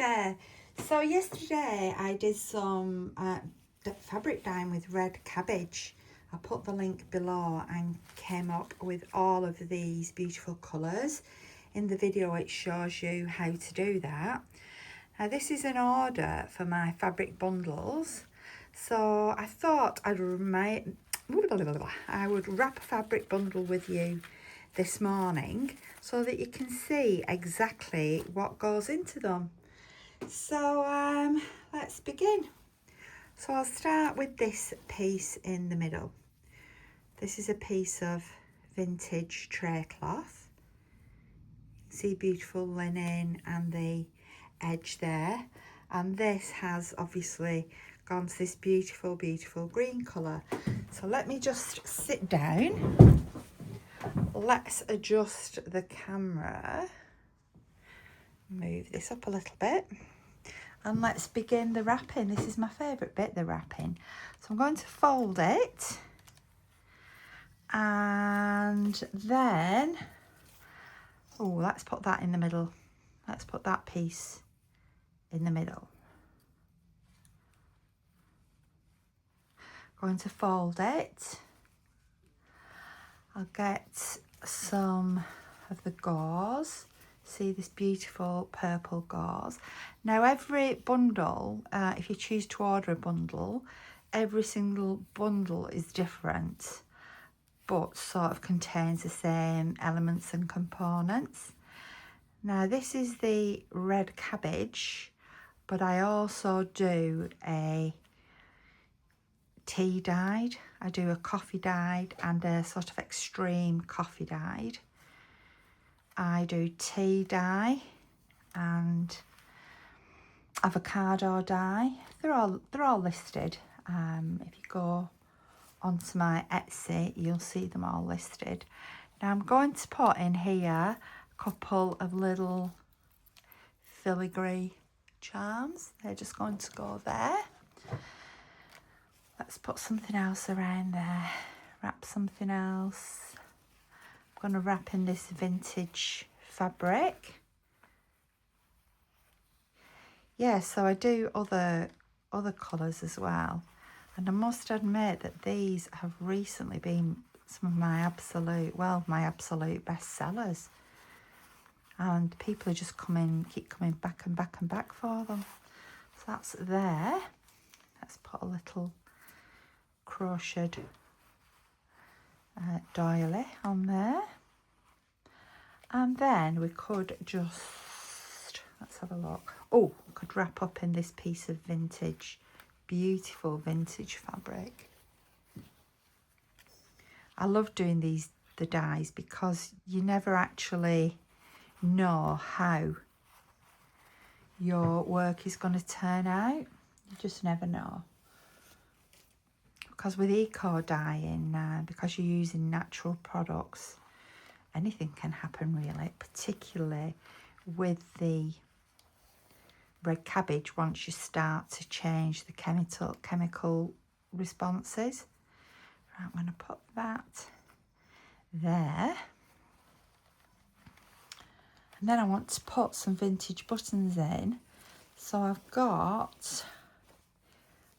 there. So yesterday I did some fabric dyeing with red cabbage. I put the link below and came up with all of these beautiful colours. In the video it shows you how to do that. Now this is an order for my fabric bundles. So I thought I would wrap a fabric bundle with you this morning so that you can see exactly what goes into them. So let's begin. So I'll start with this piece in the middle. This is a piece of vintage tray cloth. See beautiful linen and the edge there, and this has obviously gone to this beautiful green colour. So let me just sit down. Let's adjust the camera, move this up a little bit, and let's begin the wrapping. This is my favourite bit, the wrapping. So I'm going to fold it, and then let's put that in the middle. Let's put that piece in the middle. Going to fold it. I'll get some of the gauze. See this beautiful purple gauze. Now every bundle, if you choose to order a bundle, every single bundle is different, but sort of contains the same elements and components. Now this is the red cabbage, but I also do a tea dyed. I do a coffee dyed and a sort of extreme coffee dyed. I do tea dye and avocado dye. They're all listed. If you go onto my Etsy, you'll see them all listed. Now I'm going to put in here a couple of little filigree charms. They're just going to go there. Let's put something else around there. Wrap something else. I'm going to wrap in this vintage fabric. Yeah, so I do other colours as well. And I must admit that these have recently been some of my absolute best sellers. And people are just keep coming back and back and back for them. So that's there. Let's put a little crocheted doily on there. And then we could just, let's have a look. Oh, we could wrap up in this piece of vintage, beautiful vintage fabric. I love doing the dyes because you never actually know how your work is going to turn out. You just never know. Because with eco dyeing, because you're using natural products, anything can happen really, particularly with the red cabbage once you start to change the chemical responses. Right, I'm going to put that there. And then I want to put some vintage buttons in. So I've got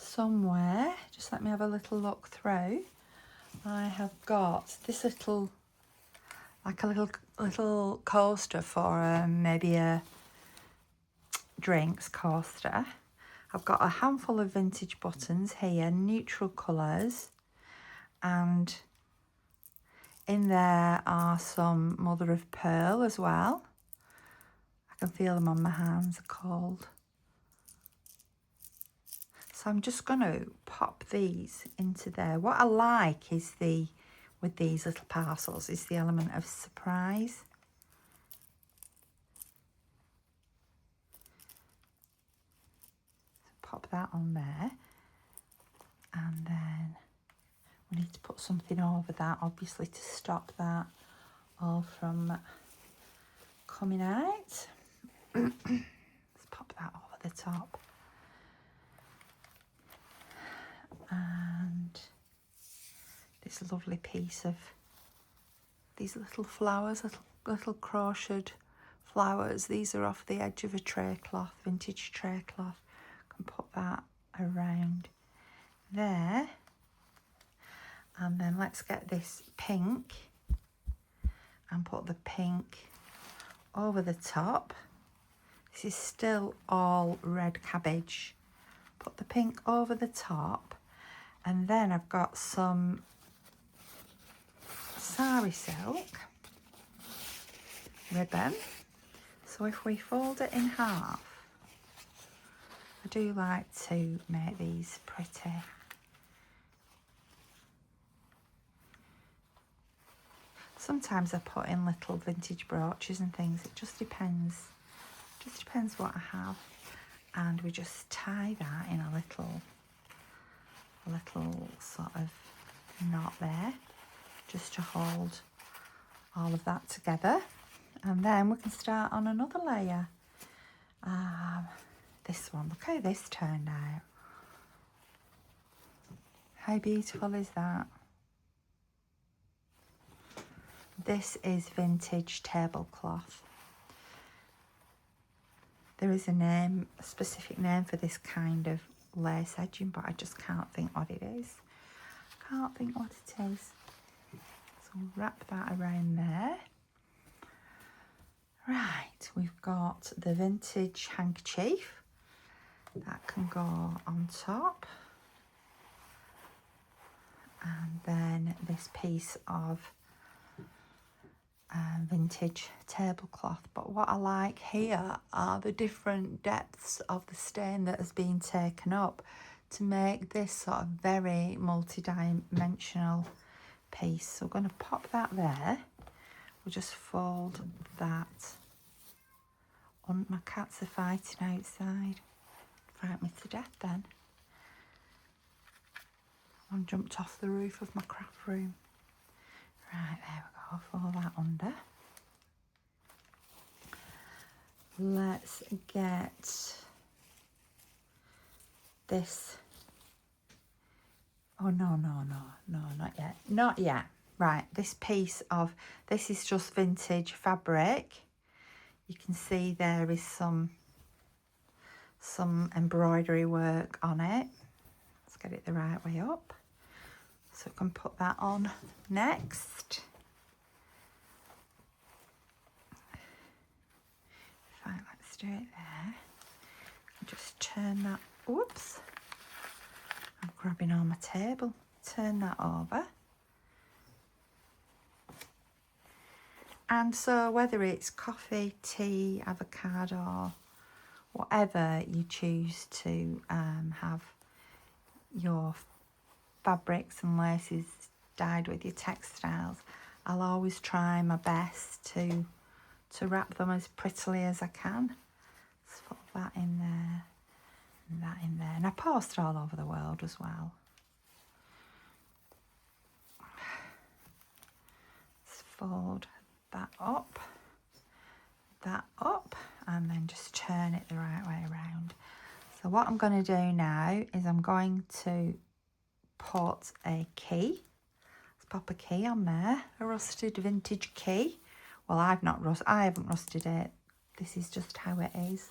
somewhere, just let me have a little look through. I have got this little coaster for maybe a drinks coaster. I've got a handful of vintage buttons here, neutral colours, and in there are some mother of pearl as well. I can feel them on my hands, they're cold. So I'm just going to pop these into there. What I like is with these little parcels is the element of surprise. So pop that on there. And then we need to put something over that, obviously, to stop that all from coming out. Let's pop that over the top. And this lovely piece of these little flowers, little crocheted flowers. These are off the edge of a tray cloth, vintage tray cloth. I can put that around there. And then let's get this pink and put the pink over the top. This is still all red cabbage. Put the pink over the top, and then I've got some sari silk ribbon. So if we fold it in half, I do like to make these pretty. Sometimes I put in little vintage brooches and things. It just depends. Just depends what I have. And we just tie that in a little sort of knot there, just to hold all of that together. And then we can start on another layer. This one, look how this turned out. How beautiful is that? This is vintage tablecloth. There is a name, a specific name for this kind of lace edging, but I just can't think what it is. Can't think what it is. So wrap that around there. Right, we've got the vintage handkerchief. That can go on top. And then this piece of vintage tablecloth. But what I like here are the different depths of the stain that has been taken up to make this sort of very multi-dimensional piece. So we're going to pop that there. We'll just fold that on. My cats are fighting outside. Fright me to death then. One jumped off the roof of my craft room. Right, there we go, fold that under. Let's get this. Oh, no, not yet. Not yet. Right, this piece of, this is just vintage fabric. You can see there is some embroidery work on it. Let's get it the right way up. So I can put that on next. Fine, let's do it there. Just turn that, whoops. I'm grabbing on my table. Turn that over. And so whether it's coffee, tea, avocado, whatever you choose to have your fabrics and laces dyed with your textiles, I'll always try my best to wrap them as prettily as I can. Let's put that in there and that in there. And I post all over the world as well. Let's fold that up, and then just turn it the right way around. So what I'm going to do now is I'm going to put a key. Let's pop a key on there, a rusted vintage key. Well, I haven't rusted it. This is just how it is.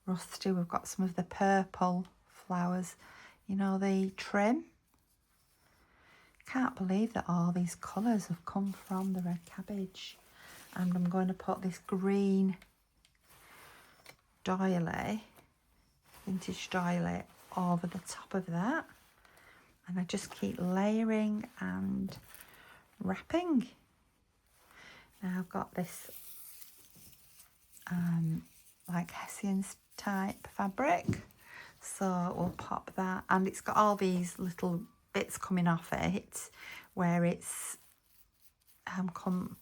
Rusty. We've got some of the purple flowers, you know, the trim. Can't believe that all these colours have come from the red cabbage. And I'm going to put this green doily, vintage doily, over the top of that. And I just keep layering and wrapping. Now I've got this like Hessian type fabric. So we'll pop that. And it's got all these little bits coming off it where it's come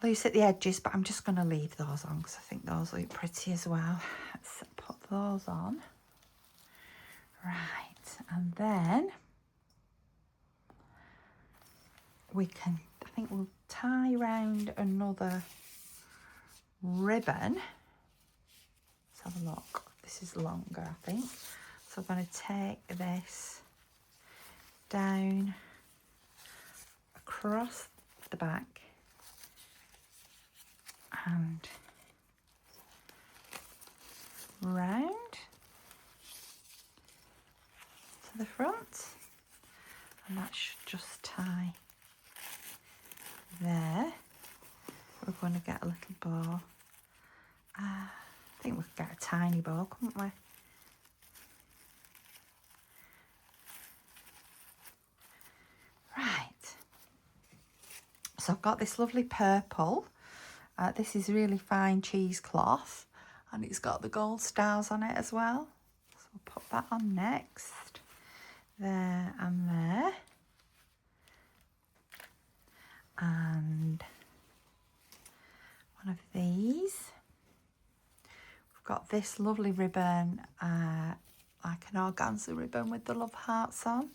loose at the edges, but I'm just going to leave those on because I think those look pretty as well. Let's put those on. Right, and then we can, I think we'll tie round another ribbon. Let's have a look. This is longer, I think. So I'm going to take this down across the back and round to the front, and that should just tie there. We're going to get a little bow. I think we could get a tiny bow, couldn't we? Right. So I've got this lovely purple. This is really fine cheesecloth, and it's got the gold stars on it as well. So we'll put that on next. There and there. And one of these. We've got this lovely ribbon, like an organza ribbon with the love hearts on.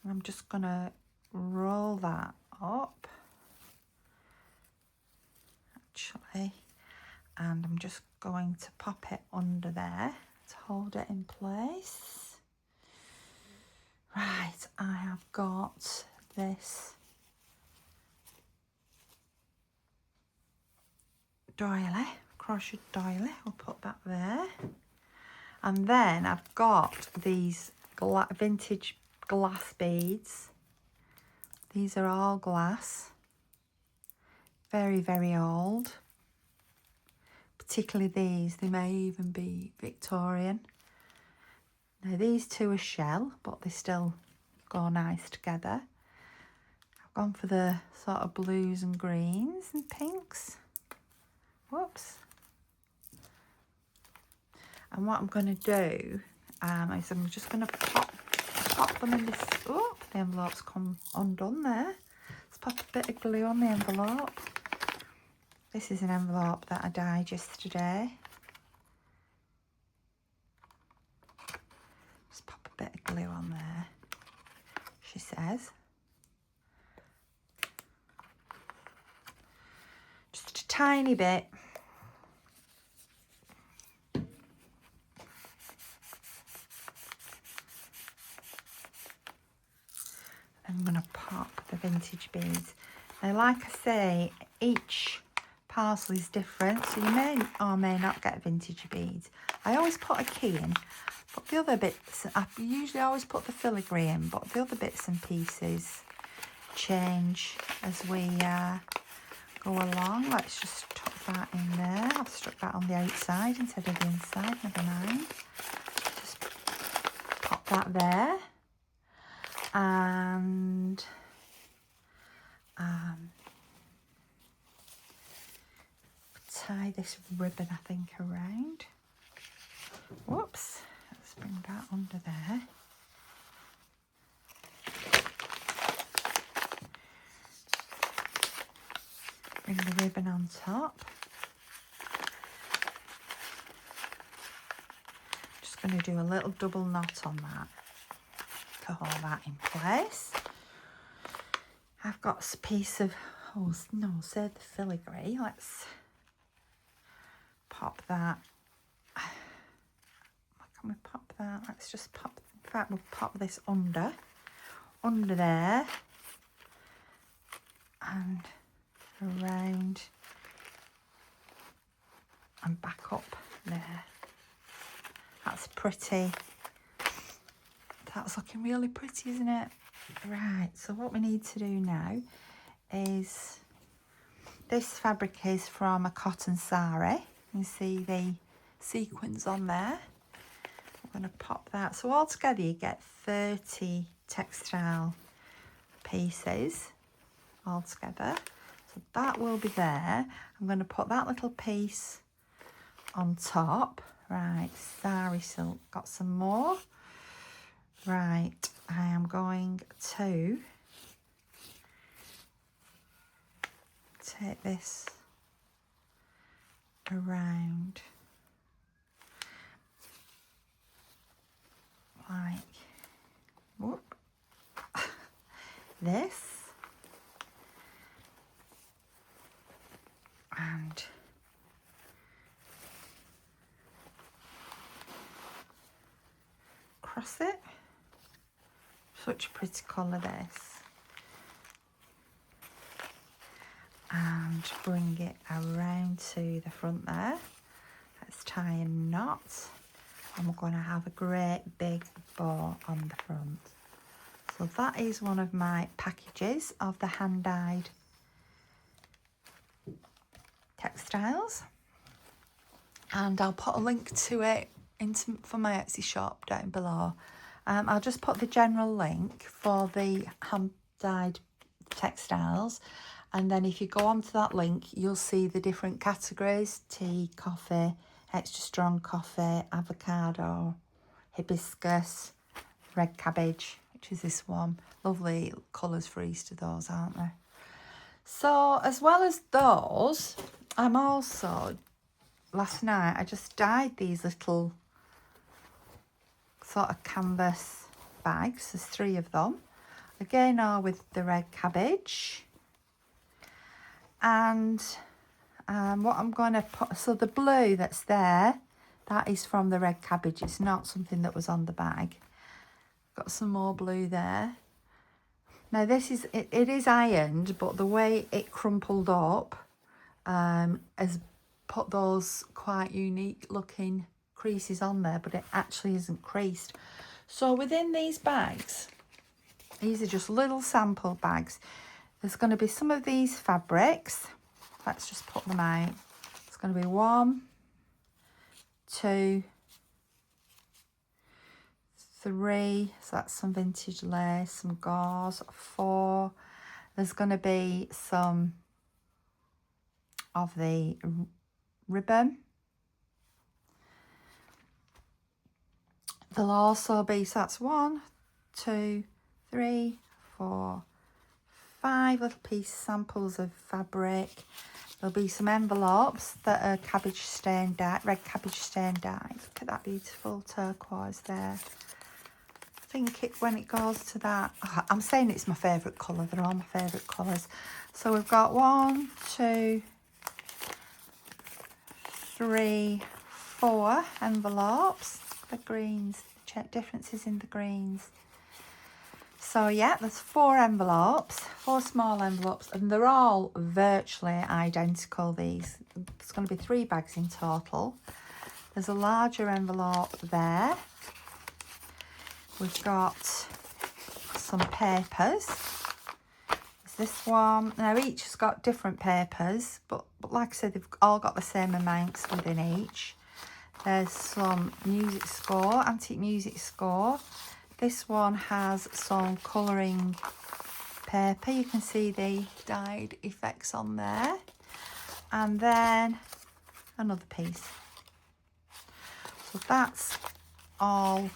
And I'm just going to roll that up, actually. And I'm just going to pop it under there to hold it in place. Right, I have got this doily, crochet doily. I'll put that there. And then I've got these vintage glass beads. These are all glass, very, very old. Particularly these, they may even be Victorian. Now these two are shell, but they still go nice together. I've gone for the sort of blues and greens and pinks. Whoops. And what I'm going to do is I'm just going to pop them in this. Oh, the envelope's come undone there. Let's pop a bit of glue on the envelope. This is an envelope that I dyed yesterday. Just pop a bit of glue on there, she says. Just a tiny bit. I'm going to pop the vintage beads. Now, like I say, each parcel is different, so you may or may not get vintage beads. I always put a key in, but the other bits, I usually always put the filigree in, but the other bits and pieces change as we go along. Let's just tuck that in there. I've stuck that on the outside instead of the inside, never mind. Just pop that there. And tie this ribbon, I think, around. Whoops, let's bring that under there. Bring the ribbon on top. Just going to do a little double knot on that to hold that in place. I've got a piece of, oh no, say the filigree. Let's pop that. Can we pop that? Let's just pop, in fact, we'll pop this under there and around and back up there. That's pretty. That's looking really pretty, isn't it? Right, so what we need to do now is, this fabric is from a cotton sari. You see the sequins on there. I'm going to pop that. So altogether you get 30 textile pieces altogether. So that will be there. I'm going to put that little piece on top. Right, sari silk, got some more. Right, I am going to take this around like, whoop, this, and cross it. Such a pretty colour, this. and bring it around to the front there. Let's tie a knot, and we're going to have a great big bow on the front. So that is one of my packages of the hand-dyed textiles, and I'll put a link to it for my Etsy shop down below. I'll just put the general link for the hand-dyed textiles, and then if you go onto that link you'll see the different categories: tea, coffee, extra strong coffee, avocado, hibiscus, red cabbage, which is this one. Lovely colours for Easter those, aren't they? So as well as those, I'm also, last night I just dyed these little sort of canvas bags. There's 3 of them, again all with the red cabbage. And what I'm going to put, so the blue that's there, that is from the red cabbage. It's not something that was on the bag. Got some more blue there. Now this is, it is ironed, but the way it crumpled up has put those quite unique looking creases on there, but it actually isn't creased. So within these bags, these are just little sample bags. There's going to be some of these fabrics. Let's just put them out. It's going to be 1, 2, 3. So that's some vintage lace, some gauze. 4. There's going to be some of the ribbon. There'll also be, so that's 1, 2, 3, 4, 5 little piece samples of fabric. There'll be some envelopes that are cabbage stained dye, red cabbage stained dye. Look at that beautiful turquoise there. I think it, when it goes to that, I'm saying it's my favourite colour. They're all my favourite colours. So we've got 1, 2, 3, 4 envelopes. The greens, check differences in the greens. So yeah, there's 4 envelopes, 4 small envelopes, and they're all virtually identical. These, there's going to be 3 bags in total. There's a larger envelope there. We've got some papers. There's this one. Now each has got different papers, but like I said, they've all got the same amounts within each. There's some music score, antique music score. This one has some colouring paper. You can see the dyed effects on there. And then another piece. So that's all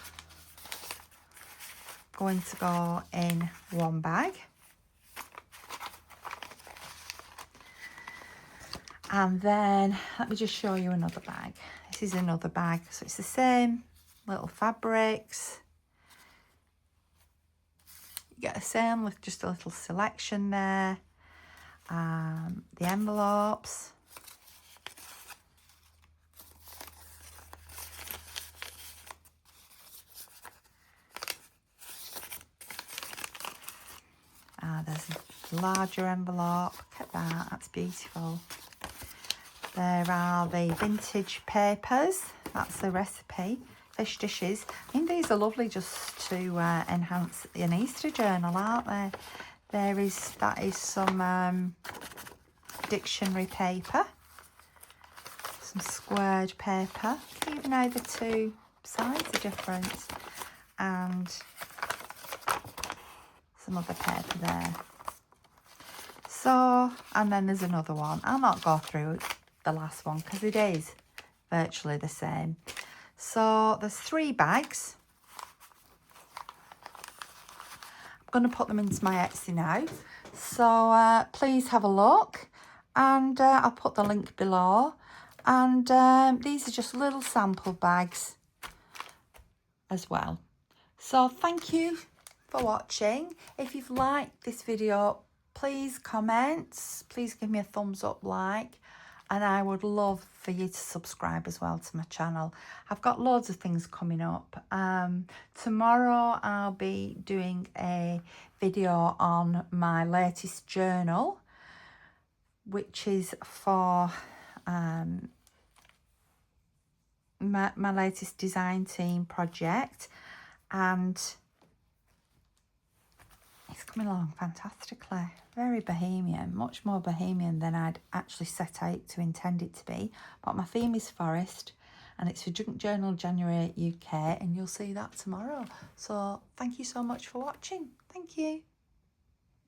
going to go in one bag. And then let me just show you another bag. This is another bag. So it's the same little fabrics. You get the same with just a little selection there. The envelopes. There's a larger envelope. Look at that, that's beautiful. There are the vintage papers. That's the recipe. Fish dishes. I mean, these are lovely just to enhance an Easter journal, aren't they? That is some dictionary paper. Some squared paper. Even though the 2 sides are different. And some other paper there. So, and then there's another one. I'll not go through the last one because it is virtually the same. So there's 3 bags. I'm going to put them into my Etsy now. So please have a look, and I'll put the link below. And these are just little sample bags as well. So thank you for watching. If you've liked this video, please comment. Please give me a thumbs up, like. And I would love for you to subscribe as well to my channel. I've got loads of things coming up. Tomorrow I'll be doing a video on my latest journal, which is for my latest design team project, and it's coming along fantastically. Very bohemian, much more bohemian than I'd actually set out to intend it to be. But my theme is forest, and it's for Junk Journal January UK, and you'll see that tomorrow. So thank you so much for watching. Thank you.